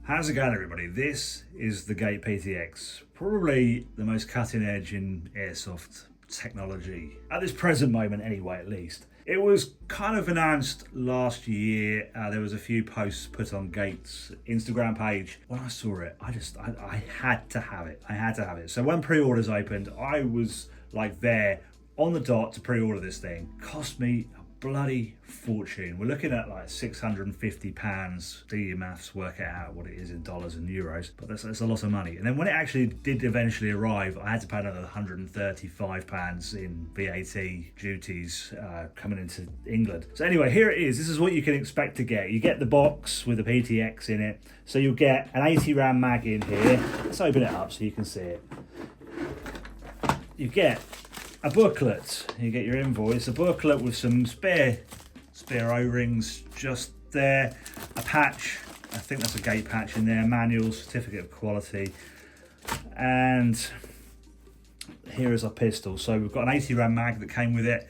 How's it going, everybody? This is the Gate PTX, probably the most cutting edge in airsoft technology at this present moment anyway, at least. It was kind of announced last year. There was a few posts put on Gate's Instagram page. When I saw it, I had to have it. I had to have it. So when pre-orders opened, I was like there on the dot to pre-order this thing. Cost me a bloody fortune. We're looking at like £650. Do your maths, work it out what it is in dollars and euros, but that's a lot of money. And then when it actually did eventually arrive, I had to pay another £135 in VAT duties coming into England. So anyway, here it is. This is what you can expect to get. You get the box with the PTX in it. So you'll get an 80 round mag in here. Let's open it up so you can see it. You get a booklet, you get your invoice, a booklet with some spare O-rings just there, a patch, I think that's a Gate patch in there, manual, certificate of quality, and here is our pistol. So we've got an 80 round mag that came with it,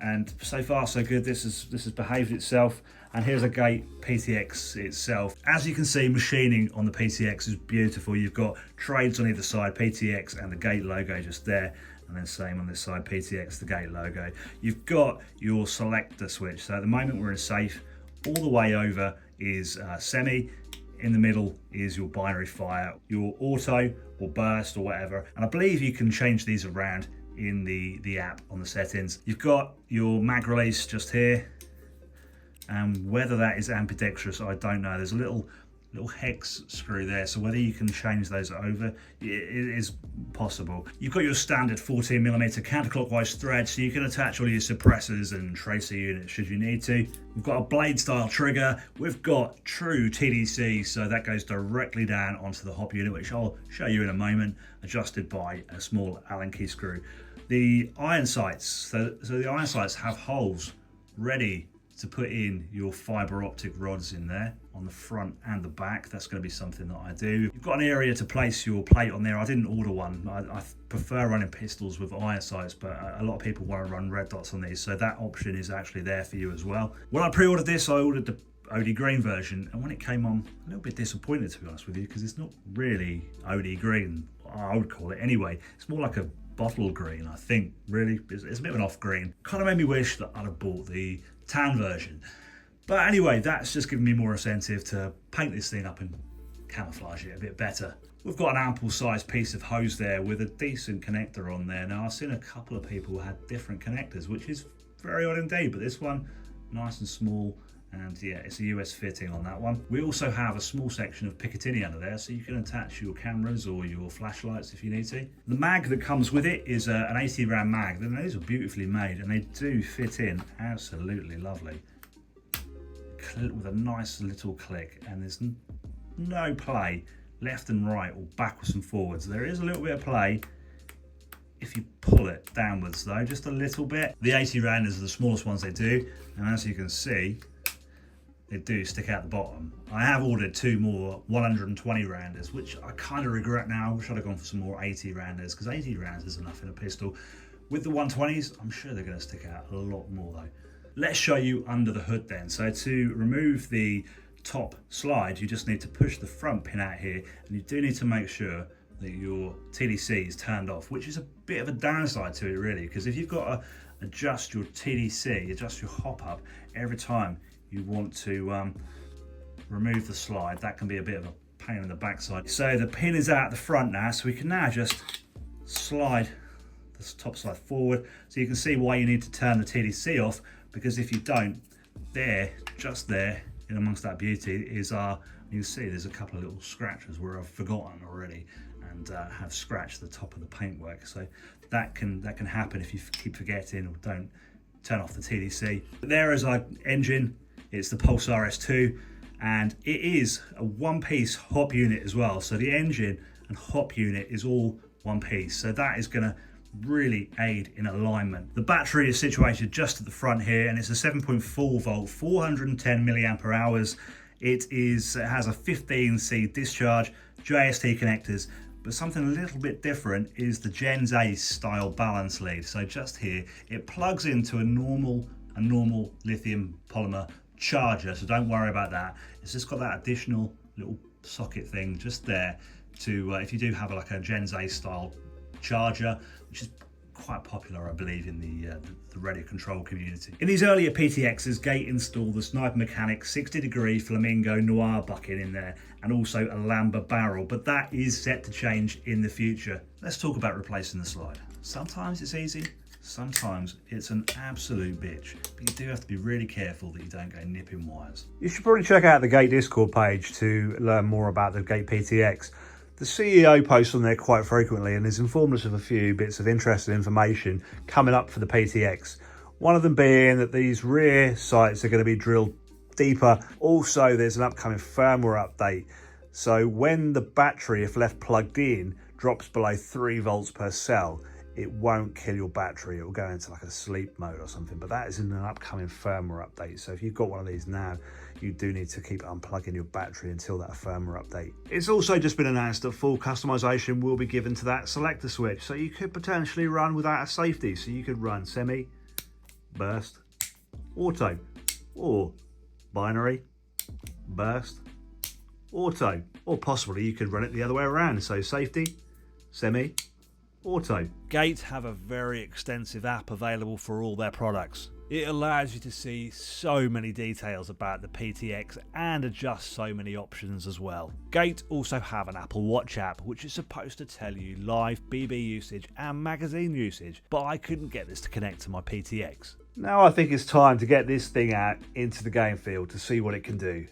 and so far so good. This has behaved itself. And here's a Gate PTX itself. As you can see, machining on the PTX is beautiful. You've got trades on either side, PTX and the Gate logo just there. And then same on this side, PTX, the Gate logo. You've got your selector switch. So at the moment we're in safe. All the way over is semi. In the middle is your binary fire, your auto or burst or whatever. And I believe you can change these around in the app on the settings. You've got your mag release just here. And whether that is ambidextrous, I don't know. There's a little hex screw there, so whether you can change those over, it is possible. You've got your standard 14mm counterclockwise thread, so you can attach all your suppressors and tracer units should you need to. We've got a blade style trigger. We've got true TDC, so that goes directly down onto the hop unit, which I'll show you in a moment, adjusted by a small Allen key screw. The iron sights, so the iron sights have holes ready to put in your fiber optic rods in there on the front and the back. That's going to be something that I do. You've got an area to place your plate on there. I didn't order one. I prefer running pistols with iron sights, but a lot of people want to run red dots on these, so that option is actually there for you as well. When I pre-ordered this, I ordered the OD green version, and when it came on, a little bit disappointed, to be honest with you, because it's not really OD green, I would call it anyway. It's more like a bottle green, I think. Really, it's a bit of an off green. Kind of made me wish that I'd have bought the tan version, but anyway, that's just given me more incentive to paint this thing up and camouflage it a bit better. We've got an ample sized piece of hose there with a decent connector on there. Now I've seen a couple of people who had different connectors, which is very odd indeed, but this one nice and small, and yeah, it's a US fitting on that one. We also have a small section of Picatinny under there, so you can attach your cameras or your flashlights if you need to. The mag that comes with it is an 80 round mag. Those are beautifully made, and they do fit in absolutely lovely with a nice little click, and there's no play left and right or backwards and forwards. There is a little bit of play if you pull it downwards though, just a little bit. The 80 rounders are the smallest ones they do, and as you can see, they do stick out the bottom. I have ordered two more 120 rounders, which I kind of regret now. I wish I'd have gone for some more 80 rounders, because 80 rounds is enough in a pistol. With the 120s, I'm sure they're going to stick out a lot more though. Let's show you under the hood then. So to remove the top slide, you just need to push the front pin out here, and you do need to make sure that your TDC is turned off, which is a bit of a downside to it really, because if you've got to adjust your TDC, adjust your hop up every time you want to remove the slide, that can be a bit of a pain in the backside. So the pin is out the front now, so we can now just slide the top slide forward. So you can see why you need to turn the TDC off, because if you don't, just there in amongst that beauty is you can see there's a couple of little scratches where I've forgotten already and have scratched the top of the paintwork. So that can happen if you keep forgetting or don't turn off the TDC. There is our engine. It's the Pulsar S2, and it is a one-piece hop unit as well. So the engine and hop unit is all one piece. So that is going to really aid in alignment. The battery is situated just at the front here, and it's a 7.4 volt, 410 milliampere hours. It has a 15C discharge, JST connectors, but something a little bit different is the Gens Ace style balance lead. So just here, it plugs into a normal lithium polymer charger, so don't worry about that. It's just got that additional little socket thing just there to, if you do have like a Gen Z style charger, which is quite popular, I believe, in the radio control community. In these earlier PTXs, Gate installed the Sniper Mechanic 60-degree Flamingo Noir bucket in there, and also a Lambda barrel, but that is set to change in the future. Let's talk about replacing the slide. Sometimes it's easy, sometimes it's an absolute bitch, but you do have to be really careful that you don't go nipping wires. You should probably check out the Gate Discord page to learn more about the Gate PTX. The CEO posts on there quite frequently and has informed us of a few bits of interesting information coming up for the PTX. One of them being that these rear sights are going to be drilled deeper. Also, there's an upcoming firmware update. So when the battery, if left plugged in, drops below 3 volts per cell, it won't kill your battery. It will go into like a sleep mode or something, but that is in an upcoming firmware update. So if you've got one of these now, you do need to keep unplugging your battery until that firmware update. It's also just been announced that full customization will be given to that selector switch. So you could potentially run without a safety. So you could run semi, burst, auto, or binary, burst, auto, or possibly you could run it the other way around. So safety, semi, auto. Gate have a very extensive app available for all their products. It allows you to see so many details about the PTX and adjust so many options as well. Gate also have an Apple Watch app which is supposed to tell you live BB usage and magazine usage, but I couldn't get this to connect to my PTX. Now I think it's time to get this thing out into the game field to see what it can do.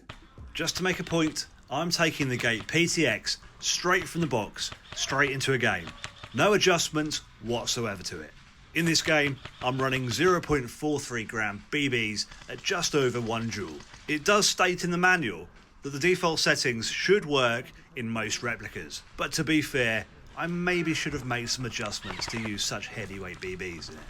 Just to make a point, I'm taking the Gate PTX straight from the box, straight into a game. No adjustments whatsoever to it. In this game, I'm running 0.43 gram BBs at just over 1 joule. It does state in the manual that the default settings should work in most replicas, but to be fair, I maybe should have made some adjustments to use such heavyweight BBs in it.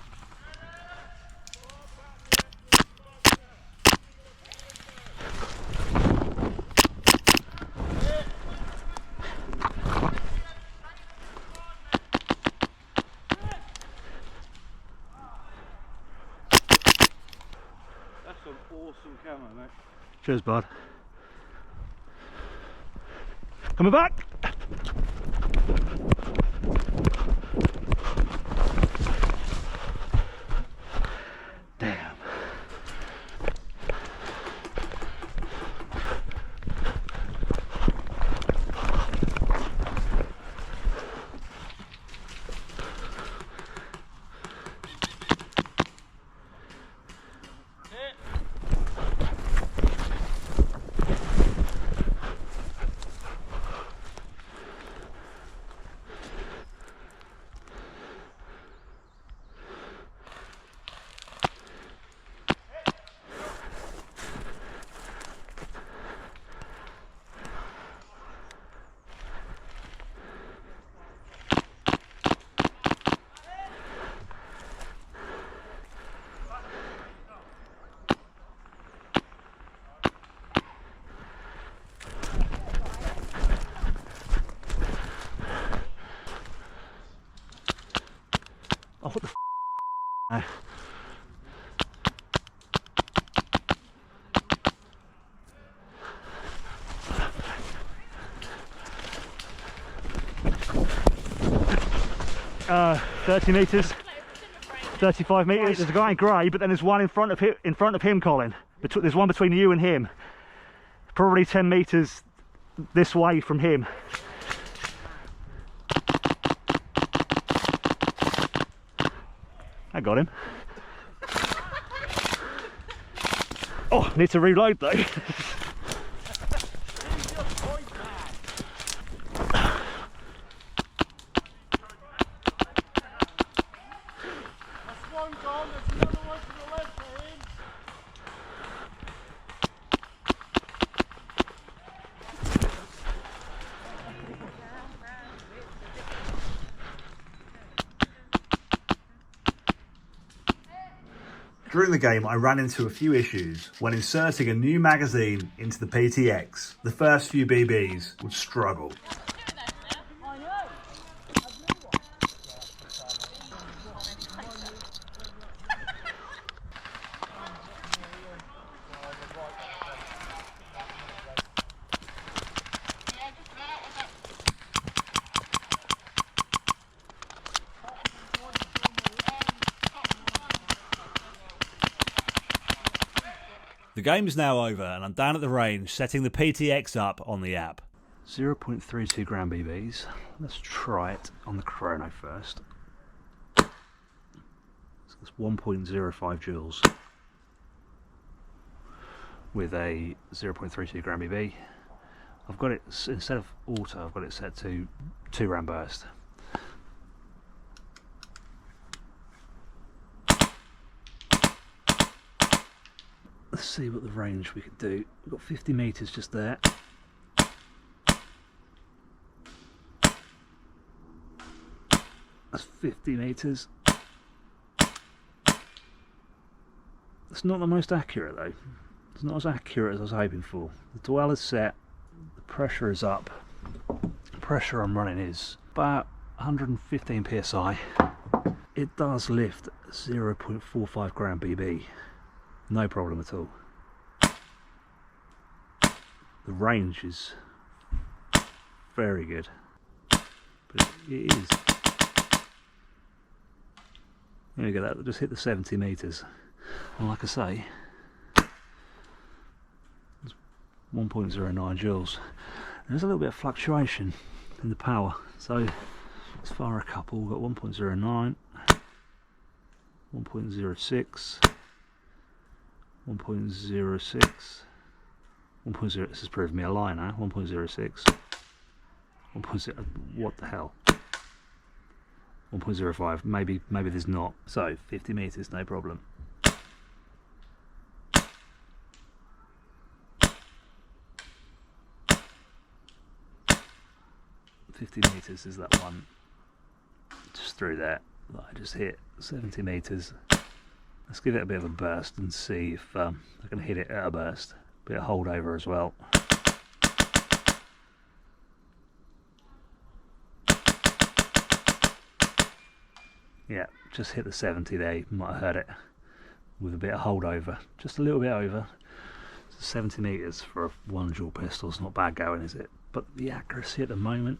Awesome Camman, mate. Cheers, bud. Coming back. Damn. Oh, what the f***? No. Uh, 30 metres, 35 metres. There's a guy in grey, but then there's one in front of him, Colin. There's one between you and him. Probably 10 metres this way from him. I got him. Oh, I need to reload though. During the game, I ran into a few issues when inserting a new magazine into the PTX. The first few BBs would struggle. The game's now over and I'm down at the range setting the PTX up on the app. 0.32 gram BBs. Let's try it on the chrono first. So that's 1.05 joules with a 0.32 gram BB. I've got it, instead of auto, I've got it set to 2 round burst. Let's see what the range we could do. We've got 50 metres just there. That's 50 metres. It's not the most accurate though. It's not as accurate as I was hoping for. The dwell is set, the pressure is up. The pressure I'm running is about 115 psi. It does lift 0.45 gram BB. No problem at all. The range is very good, but it is. There we go, that just hit the 70 metres. And like I say, it's 1.09 joules. There's a little bit of fluctuation in the power, so let's fire a couple. We've got 1.09, 1.06, 1.06, 1.0, this has proved me a lie now, 1.06, 1.0, what the hell, 1.05, maybe there's not, so 50 metres, no problem. 50 metres is that one just through there that I just hit, 70 metres. Let's give it a bit of a burst and see if I can hit it at a burst. Bit of holdover as well. Yeah, just hit the 70 there, you might have heard it, with a bit of holdover, just a little bit over. So 70 metres for a 1 joule pistol is not bad going, is it? But the accuracy at the moment,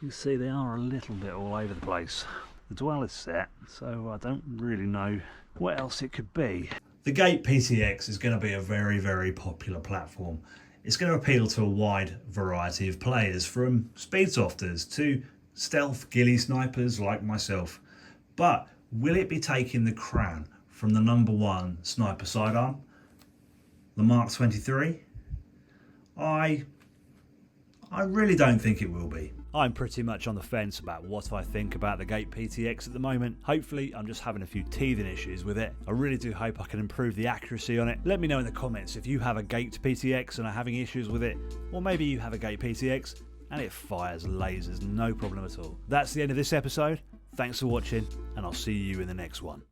you see they are a little bit all over the place. The dwell is set, so I don't really know what else it could be. The Gate PTX is going to be a very, very popular platform. It's going to appeal to a wide variety of players, from speedsofters to stealth ghillie snipers like myself. But will it be taking the crown from the #1 sniper sidearm, the Mark 23? I really don't think it will be. I'm pretty much on the fence about what I think about the Gate PTX at the moment. Hopefully, I'm just having a few teething issues with it. I really do hope I can improve the accuracy on it. Let me know in the comments if you have a Gate PTX and are having issues with it, or maybe you have a Gate PTX and it fires lasers, no problem at all. That's the end of this episode. Thanks for watching, and I'll see you in the next one.